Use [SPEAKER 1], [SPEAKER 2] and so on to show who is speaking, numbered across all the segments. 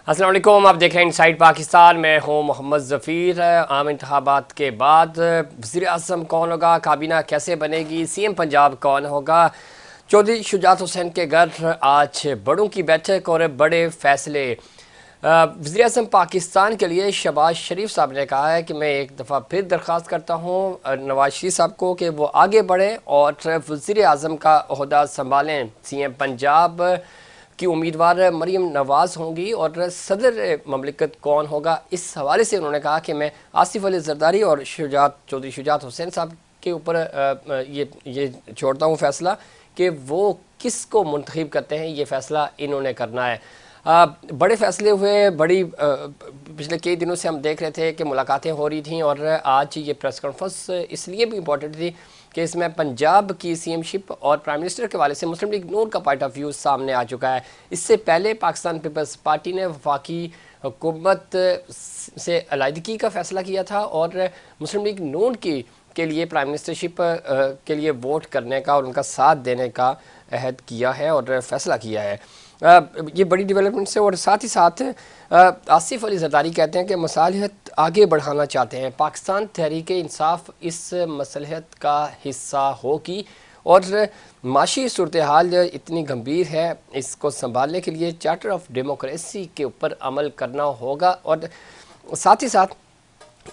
[SPEAKER 1] अस्सलाम वालेकुम, आप देख रहे हैं इनसाइड पाकिस्तान। मैं हूं मोहम्मद ज़फ़ीर। आम इंतखाबात के बाद वज़ीर आज़म कौन होगा, काबीना कैसे बनेगी, सीएम पंजाब कौन होगा। चौधरी शुजात हुसैन के घर आज बड़ों की बैठक और बड़े फैसले। वज़ीर आज़म पाकिस्तान के लिए शहबाज शरीफ साहब ने कहा है कि मैं एक दफ़ा फिर दरख्वास्त करता हूँ नवाज शरीफ साहब को कि वो आगे बढ़ें और वज़ीर आज़म का ओहदा संभालें। सीएम पंजाब की उम्मीदवार मरीम नवाज होंगी और सदर ममलिकत कौन होगा, इस हवाले से उन्होंने कहा कि मैं आसिफ अली जरदारी और चौधरी शुजात हुसैन साहब के ऊपर ये छोड़ता हूँ फैसला कि वो किस को मुंतखब करते हैं। ये फ़ैसला इन्होंने करना है। बड़े फैसले हुए। पिछले कई दिनों से हम देख रहे थे कि मुलाकातें हो रही थीं और आज ये प्रेस कॉन्फ्रेंस इसलिए भी इम्पोर्टेंट थी कि इसमें पंजाब की सीएमशिप और प्राइम मिनिस्टर के वाले से मुस्लिम लीग नून का पॉइंट ऑफ व्यू सामने आ चुका है। इससे पहले पाकिस्तान पीपल्स पार्टी ने वफाकी हुकूमत से अलहदगी का फैसला किया था और मुस्लिम लीग नून की के लिए प्राइम मिनिस्टरशिप के लिए वोट करने का और उनका साथ देने का अहद किया है और फैसला किया है। ये बड़ी डेवलपमेंट्स है और साथ ही साथ आसिफ अली जरदारी कहते हैं कि मसालिहत आगे बढ़ाना चाहते हैं। पाकिस्तान तहरीक इंसाफ इस मसलहत का हिस्सा होगी और माशी सूरत हाल इतनी गंभीर है, इसको संभालने के लिए चार्टर ऑफ डेमोक्रेसी के ऊपर अमल करना होगा। और साथ ही साथ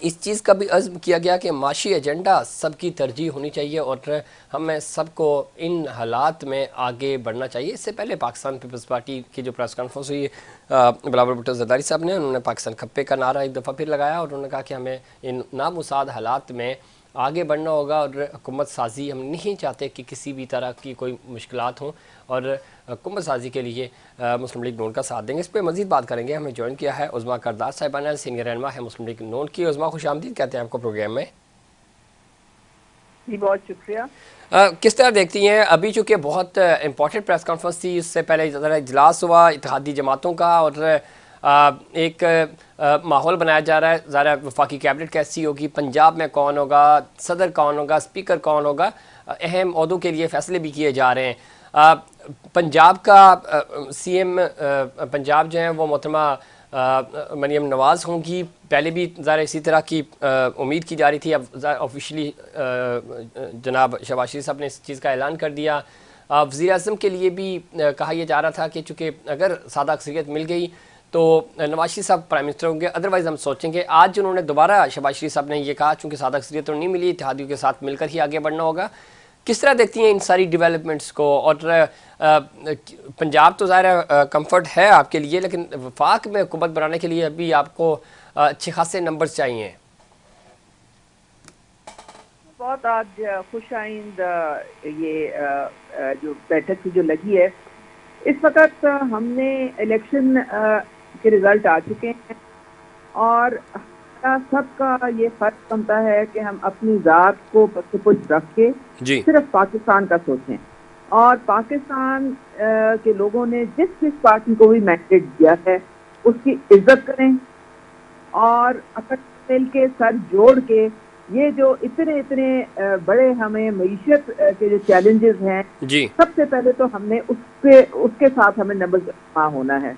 [SPEAKER 1] इस चीज़ का भी अज़्म किया गया कि माशी एजेंडा सबकी तरजीह होनी चाहिए और हमें सबको इन हालात में आगे बढ़ना चाहिए। इससे पहले पाकिस्तान पीपल्स पार्टी की जो प्रेस कॉन्फ्रेंस हुई, बिलावल भुट्टो जरदारी साहब ने उन्होंने पाकिस्तान खप्पे का नारा एक दफ़ा फिर लगाया और उन्होंने कहा कि हमें इन नामुसाद हालात में आगे बढ़ना होगा और हुकूमत साजी हम नहीं चाहते कि किसी भी तरह की कोई मुश्किलात हों और हुकूमत साजी के लिए मुस्लिम लीग नून का साथ देंगे। इस पर मज़ीद बात करेंगे। हमें ज्वाइन किया है उज़मा करदार साहिबाना, सीनियर रहनुमा है मुस्लिम लीग नून की। उज़मा, खुश आमदीद कहते हैं आपको प्रोग्राम में।
[SPEAKER 2] जी बहुत शुक्रिया।
[SPEAKER 1] किस तरह देखती हैं, अभी चूँकि बहुत इंपॉर्टेंट प्रेस कॉन्फ्रेंस थी, इससे पहले ज़रा इजलास हुआ इत्तेहादी जमातों का और एक माहौल बनाया जा रहा है। ज़रा वफाकी कैबिनेट कैसी होगी, पंजाब में कौन होगा, सदर कौन होगा, स्पीकर कौन होगा, अहम ओहदों के लिए फ़ैसले भी किए जा रहे हैं। पंजाब का सीएम पंजाब जो है वो मोहतरमा मरीम नवाज़ होंगी। पहले भी ज़रा इसी तरह की उम्मीद की जा रही थी। अब ऑफिशियली जनाब शहबाज शरीफ साहब ने इस चीज़ का ऐलान कर दिया। वज़ीर आज़म के लिए भी कहा यह जा रहा था कि चूँकि अगर सादा अक्सरियत मिल गई तो नवाज शरीफ साहब प्राइम मिनिस्टर होंगे, अदरवाइज़ हम सोचेंगे। आज उन्होंने दोबारा शहबाज शरीफ साहब ने ये कहा चूँकि सादा अक्सरियत तो नहीं मिली, इत्तेहादियों के साथ मिलकर ही आगे बढ़ना होगा। किस तरह देखती हैं इन सारी डेवलपमेंट्स को? और पंजाब तो ज़ाहिर कंफर्ट है आपके लिए, लेकिन वफाक में हुकूमत बनाने के लिए अभी आपको अच्छे खासे नंबर्स चाहिए।
[SPEAKER 2] बहुत आज खुश आइंद ये जो बैठक जो लगी है, इस वक्त हमने इलेक्शन के रिजल्ट आ चुके हैं और सबका ये फर्ज बनता है कि हम अपनी ज़ात को कुछ रख के सिर्फ पाकिस्तान का सोचें और पाकिस्तान के लोगों ने जिस जिस पार्टी को भी मैंडेट दिया है उसकी इज्जत करें और मिल के सर जोड़ के ये जो इतने इतने बड़े हमें मईशत के जो चैलेंजेस हैं, सबसे पहले तो हमने उसके साथ हमें नंबर जमा होना है।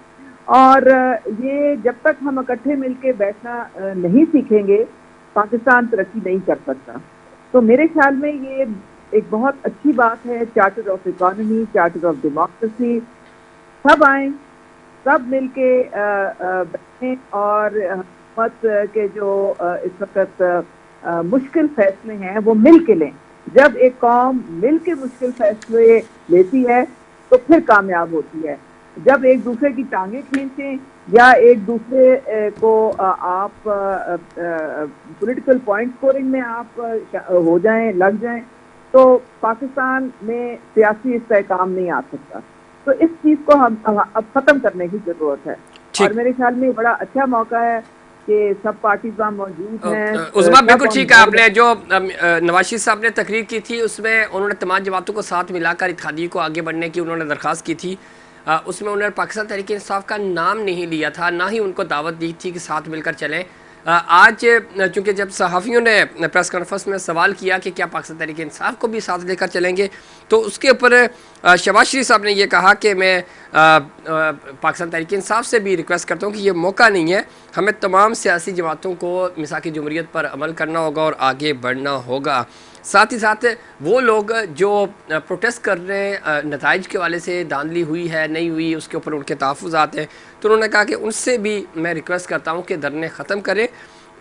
[SPEAKER 2] और ये जब तक हम इकट्ठे मिलके बैठना नहीं सीखेंगे, पाकिस्तान तरक्की नहीं कर सकता। तो मेरे ख्याल में ये एक बहुत अच्छी बात है। Charter of economy, charter of democracy, सब आए, सब मिलके बैठें और हुकूमत के जो इस वक्त मुश्किल फैसले हैं वो मिल के लें। जब एक कौम मिल के मुश्किल फैसले लेती है तो फिर कामयाब होती है। जब एक दूसरे की टांगे खींचें या एक दूसरे को आप पॉलिटिकल पॉइंट स्कोरिंग में आप हो जाएं, लग जाएं, तो पाकिस्तान में सियासी इस्तेहकाम नहीं आ सकता। तो इस चीज़ को हम अब ख़त्म करने की ज़रूरत है और मेरे ख्याल में बड़ा अच्छा मौका है कि सब पार्टीज वहाँ मौजूद हैं।
[SPEAKER 1] उज़मा, बिल्कुल ठीक है आपने। जो नवाज शरीफ साहब ने तकरीर की थी उसमें उन्होंने तमाम जमातों को साथ मिलाकर इत्तेहादी को आगे बढ़ने की उन्होंने दरख्वास्त की थी। उसमें उन्होंने पाकिस्तान तहरीक इंसाफ का नाम नहीं लिया था, ना ही उनको दावत दी थी कि साथ मिलकर चलें। आज चूंकि जब सहाफ़ियों ने प्रेस कॉन्फ्रेंस में सवाल किया कि क्या पाकिस्तान तहरीक इंसाफ को भी साथ लेकर चलेंगे, तो उसके ऊपर शहबाज शरीफ साहब ने ये कहा कि मैं पाकिस्तान तहरीक इंसाफ से भी रिक्वेस्ट करता हूँ कि ये मौका नहीं है, हमें तमाम सियासी जमातों को मिसाक जमहूरियत पर अमल करना होगा और आगे बढ़ना होगा। साथ ही साथ वो लोग जो प्रोटेस्ट कर रहे हैं नताइज के वाले से, धांधली हुई है नहीं हुई उसके ऊपर उनके तहफ़्फ़ुज़ात हैं, तो उन्होंने कहा कि उनसे भी मैं रिक्वेस्ट करता हूँ कि धरने ख़त्म करें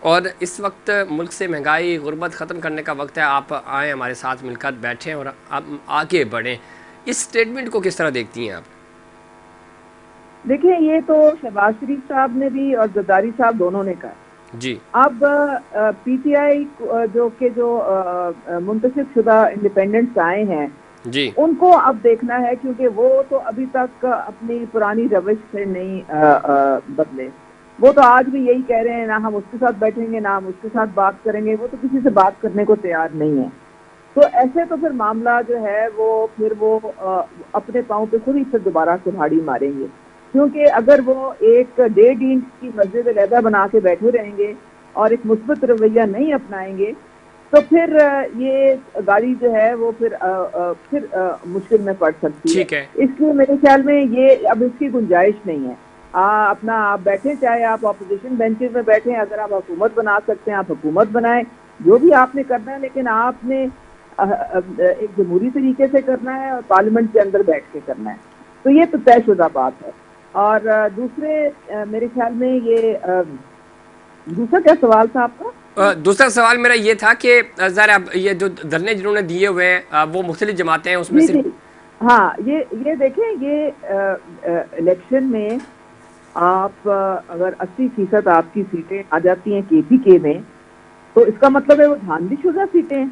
[SPEAKER 1] और इस वक्त मुल्क से महंगाई गुर्बत ख़त्म करने का वक्त है, आप आएँ हमारे साथ मिलकर बैठें और आप आगे बढ़ें। इस स्टेटमेंट को किस तरह देखती हैं आप?
[SPEAKER 2] देखिए, ये तो शहबाज शरीफ साहब ने भी और जरदारी साहब दोनों ने कहा।
[SPEAKER 1] जी
[SPEAKER 2] अब पीटीआई जो मुंतखब शुदा इंडिपेंडेंट्स आए हैं
[SPEAKER 1] जी
[SPEAKER 2] उनको अब देखना है, क्योंकि वो तो अभी तक अपनी पुरानी रविश से नहीं बदले। वो तो आज भी यही कह रहे हैं, ना हम उसके साथ बैठेंगे ना हम उसके साथ बात करेंगे, वो तो किसी से बात करने को तैयार नहीं है। तो ऐसे तो फिर मामला जो है वो अपने पाँव पे खुद ही फिर दोबारा कुल्हाड़ी मारेंगे, क्योंकि अगर वो एक 1.5 इंच की मस्जिद अलहदा बना के बैठे रहेंगे और एक मुस्बत रवैया नहीं अपनाएंगे तो फिर ये गाड़ी जो है वो फिर मुश्किल में पड़ सकती है।
[SPEAKER 1] ठीक है।
[SPEAKER 2] इसलिए मेरे ख्याल में ये अब इसकी गुंजाइश नहीं है। अपना आप बैठे, चाहे आप अपोजिशन बेंचेस में बैठे, अगर आप हुकूमत बना सकते हैं आप हुकूमत बनाएं, जो भी आपने करना है, लेकिन आपने एक जमहूरी तरीके से करना है और पार्लियामेंट के अंदर बैठ के करना है। तो ये तो तयशुदा बात है। और दूसरे मेरे ख्याल में ये दूसरा क्या सवाल था आपका?
[SPEAKER 1] दूसरा सवाल मेरा ये था कि ज़रा ये जो धरने जिन्होंने दिए हुए हैं वो मुख्तलिफ जमातें हैं उसमें से।
[SPEAKER 2] हाँ, ये देखें, ये इलेक्शन में आप अगर 80% आपकी सीटें आ जाती हैं केपीके में, तो इसका मतलब है वो धांधलीशुदा सीटें हैं।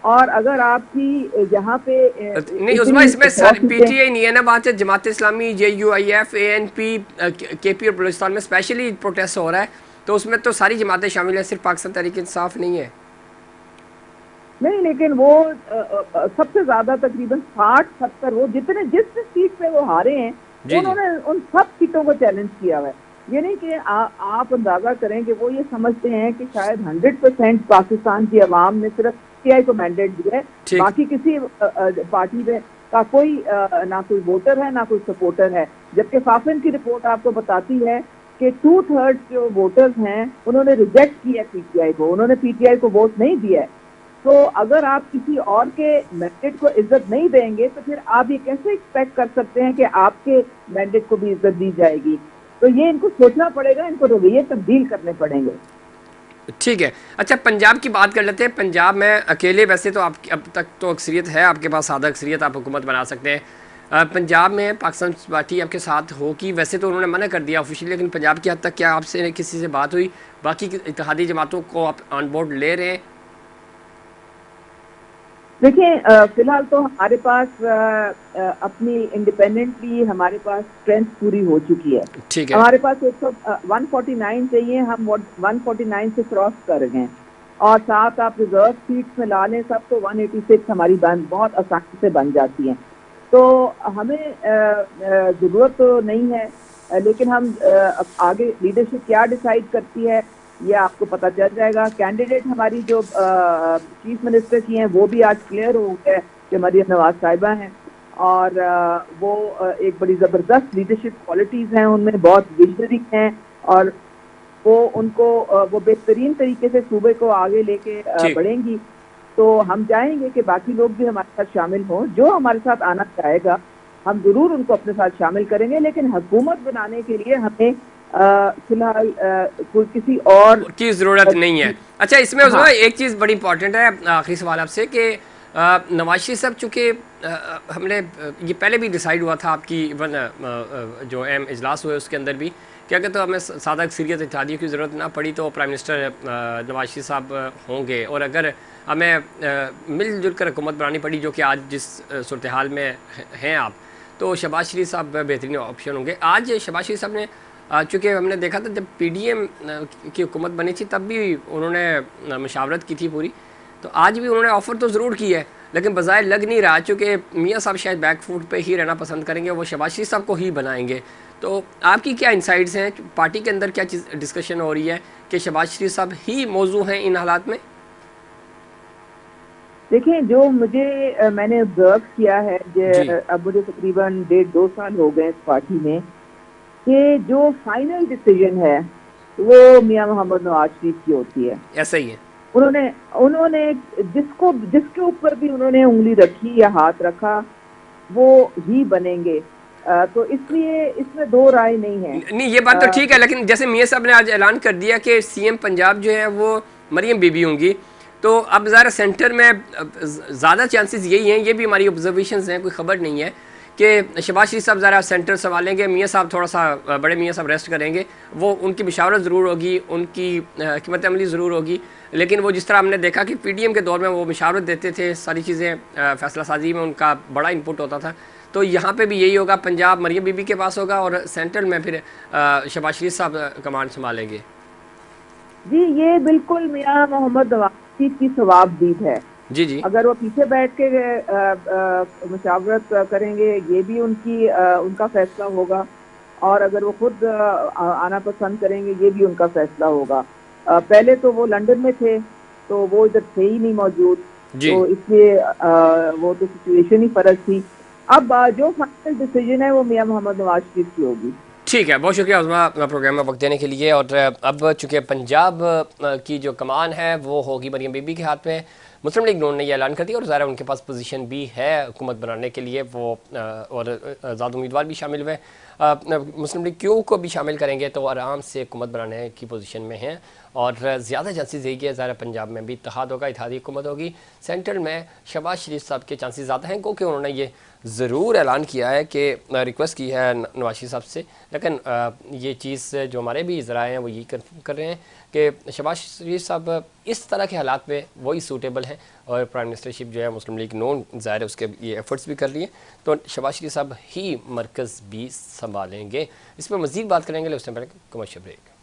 [SPEAKER 2] और अगर आपकी यहाँ पे
[SPEAKER 1] नहीं उसमें इसमें पीटीआई नहीं है ना, बात है Jamaat Islami, JUIF, ANP, KP और बलूचिस्तान में स्पेशली प्रोटेस्ट हो रहा है, तो उसमें तो सारी जमातें शामिल हैं, सिर्फ पाकिस्तान तहरीक इंसाफ नहीं है।
[SPEAKER 2] नहीं, लेकिन वो सबसे ज्यादा तकरीबन 60-70 वो जिस सीट पे वो हारे हैं उन्होंने उन सब सीटों को चैलेंज किया हुआ है। ये नहीं कि आप अंदाजा करें कि वो ये समझते हैं कि शायद 100% पाकिस्तान की आवाम ने सिर्फ PTI को मैंडेट दिया है, बाकी किसी पार्टी में का कोई ना कोई वोटर है ना कोई सपोर्टर है। जबकि फाफिन की रिपोर्ट आपको बताती है कि 2/3 जो वोटर्स हैं उन्होंने रिजेक्ट किया PTI को, उन्होंने PTI को वोट नहीं दिया है। तो अगर आप किसी और के मैंडेट को इज्जत नहीं देंगे तो फिर आप ये कैसे एक्सपेक्ट कर सकते हैं कि आपके मैंडेट को भी इज्जत दी जाएगी? तो ये इनको सोचना पड़ेगा, इनको रवैये तब्दील करने पड़ेंगे।
[SPEAKER 1] ठीक है। अच्छा, पंजाब की बात कर लेते हैं। पंजाब में अकेले वैसे तो आप अब तक तो अक्सरियत है, आपके पास सादा अक्सरियत, आप हुकूमत बना सकते हैं। पंजाब में पाकिस्तान पार्टी आपके साथ होगी, वैसे तो उन्होंने मना कर दिया ऑफिशियली, लेकिन पंजाब की हद तक क्या आपसे किसी से बात हुई? बाकी इत्तेहादी जमातों को आप ऑन बोर्ड ले रहे हैं?
[SPEAKER 2] देखिए, फिलहाल तो हमारे पास अपनी इंडिपेंडेंटली हमारे पास स्ट्रेंथ पूरी हो चुकी है।
[SPEAKER 1] ठीक है।
[SPEAKER 2] हमारे पास 149 चाहिए, हम 149 से क्रॉस कर गए हैं और साथ आप रिजर्व सीट्स में ला लें सब तो 186 हमारी बहुत आसानी से बन जाती हैं। तो हमें ज़रूरत तो नहीं है, लेकिन हम आगे लीडरशिप क्या डिसाइड करती है ये आपको पता चल जाएगा। कैंडिडेट हमारी जो चीफ मिनिस्टर की हैं वो भी आज क्लियर हो गया कि मरियम नवाज साहिबा हैं और वो एक बड़ी ज़बरदस्त लीडरशिप क्वालिटीज़ हैं उनमें, बहुत विजनरी हैं और वो बेहतरीन तरीके से सूबे को आगे लेके बढ़ेंगी। तो हम चाहेंगे कि बाकी लोग भी हमारे साथ शामिल हों। जो हमारे साथ आना चाहेगा हम ज़रूर उनको अपने साथ शामिल करेंगे, लेकिन हुकूमत बनाने के लिए हमें फिलहाल कोई किसी और
[SPEAKER 1] की ज़रूरत नहीं है। अच्छा, इसमें हाँ। एक चीज़ बड़ी इंपॉर्टेंट है, आखिरी सवाल आपसे कि नवाज शरीफ साहब चूँकि हमने ये पहले भी डिसाइड हुआ था आपकी इवन जो अहम इजलास हुए उसके अंदर भी कि अगर तो हमें सादा अक्सरियत इत्तेहादियों की ज़रूरत ना पड़ी तो प्राइम मिनिस्टर नवाज शरीफ साहब होंगे, और अगर हमें मिलजुल कर हुकूमत बनानी पड़ी जो कि आज जिस सूरत हाल में हैं आप, तो शहबाज शरीफ साहब बेहतरीन ऑप्शन होंगे। आज शहबाज शरीफ साहब ने चूँकि हमने देखा था जब PDM की हुकूमत बनी थी तब भी उन्होंने मशावरत की थी पूरी, तो आज भी उन्होंने ऑफ़र तो ज़रूर की है, लेकिन बज़ाहिर लग नहीं रहा, चूँकि मियाँ साहब शायद बैक फुट पे ही रहना पसंद करेंगे, वो शहबाज शरीफ साहब को ही बनाएंगे। तो आपकी क्या इंसाइट्स हैं, पार्टी के अंदर क्या चीज़ डिस्कशन हो रही है कि शहबाज शरीफ साहब ही मौजू हैं इन हालात में?
[SPEAKER 2] देखें, जो मैंने ऑब्जर्व किया है,
[SPEAKER 1] जी,
[SPEAKER 2] अब मुझे तकरीबन 1.5-2 साल हो गए इस पार्टी में, कि जो फाइनल डिसीजन है वो मियां मोहम्मद नवाज शरीफ की होती है।
[SPEAKER 1] ऐसा ही है।
[SPEAKER 2] उन्होंने उन्होंने जिसके ऊपर भी उन्होंने उंगली रखी या हाथ रखा, वो ही बनेंगे। तो इसलिए इसमें दो राय नहीं है।
[SPEAKER 1] नहीं, ये बात तो ठीक है, लेकिन जैसे मियां साहब ने आज ऐलान कर दिया कि सीएम पंजाब जो है वो मरियम बीबी होंगी, तो अब ज़रा सेंटर में ज़्यादा चांसेस यही हैं, ये भी हमारी ऑब्जर्वेशंस हैं, कोई ख़बर नहीं है कि शहबाज शरीफ साहब ज़रा सेंटर संभालेंगे, मियां साहब थोड़ा सा बड़े मियां साहब रेस्ट करेंगे। वो उनकी मशावरत ज़रूर होगी, उनकी हिकमत अमली ज़रूर होगी, लेकिन वो जिस तरह हमने देखा कि पीडीएम के दौर में वो मशावरत देते थे, सारी चीज़ें फैसला साजी में उनका बड़ा इनपुट होता था। तो यहाँ पे भी यही होगा, पंजाब मरियम बीबी के पास होगा और सेंट्रल में फिर शहबाज शरीफ साहब कमांड संभालेंगे।
[SPEAKER 2] जी, ये बिल्कुल मियां मोहम्मद नवाज शरीफ की सवाबदीद है।
[SPEAKER 1] जी जी।
[SPEAKER 2] अगर वो पीछे बैठ के मशावरत करेंगे, ये भी उनका फैसला होगा, और अगर वो खुद आना पसंद करेंगे, ये भी उनका फैसला होगा। पहले तो वो लंदन में थे, तो वो इधर थे ही नहीं मौजूद,
[SPEAKER 1] जी
[SPEAKER 2] तो इसलिए वो तो सिचुएशन ही फर्क थी। अब जो फाइनल डिसीजन है वो मियां मोहम्मद नवाज शरीफ की होगी।
[SPEAKER 1] ठीक है, बहुत शुक्रिया उस्मा अपना प्रोग्राम में वक्त देने के लिए। और अब चूँकि पंजाब की जो कमान है वो होगी मरियम बीबी के हाथ में, मुस्लिम लीग नून ने यह ऐलान कर दिया और ज़ाहिर उनके पास पोजीशन भी है हुकूमत बनाने के लिए। वो और आज़ाद उम्मीदवार भी शामिल हुए, मुस्लिम लीग क्यों को भी शामिल करेंगे तो आराम से हुकूमत बनाने की पोजीशन में हैं। और ज़्यादा चांसेस यही है ज़ाहिर पंजाब में भी इत्तेहाद होगा, इत्तेहादी हुकूमत होगी, सेंट्रल में शहबाज शरीफ साहब के चांसेस ज़्यादा हैं, क्योंकि उन्होंने ये ज़रूर ऐलान किया है कि रिक्वेस्ट की है नवाज शरीफ साहब से। लेकिन ये चीज़ जो हमारे भी ज़राए हैं वो यही कर रहे हैं कि शहबाज शरीफ साहब इस तरह के हालात में वही सूटेबल हैं, और प्राइम मिनिस्टरशिप जो है मुस्लिम लीग नून ज़ाहिर है उसके ये एफर्ट्स भी कर लिए, तो शहबाज शरीफ साहब ही मरकज़ भी संभालेंगे। इस पर मज़ीद बात करेंगे, उससे पहले कमर्शियल ब्रेक।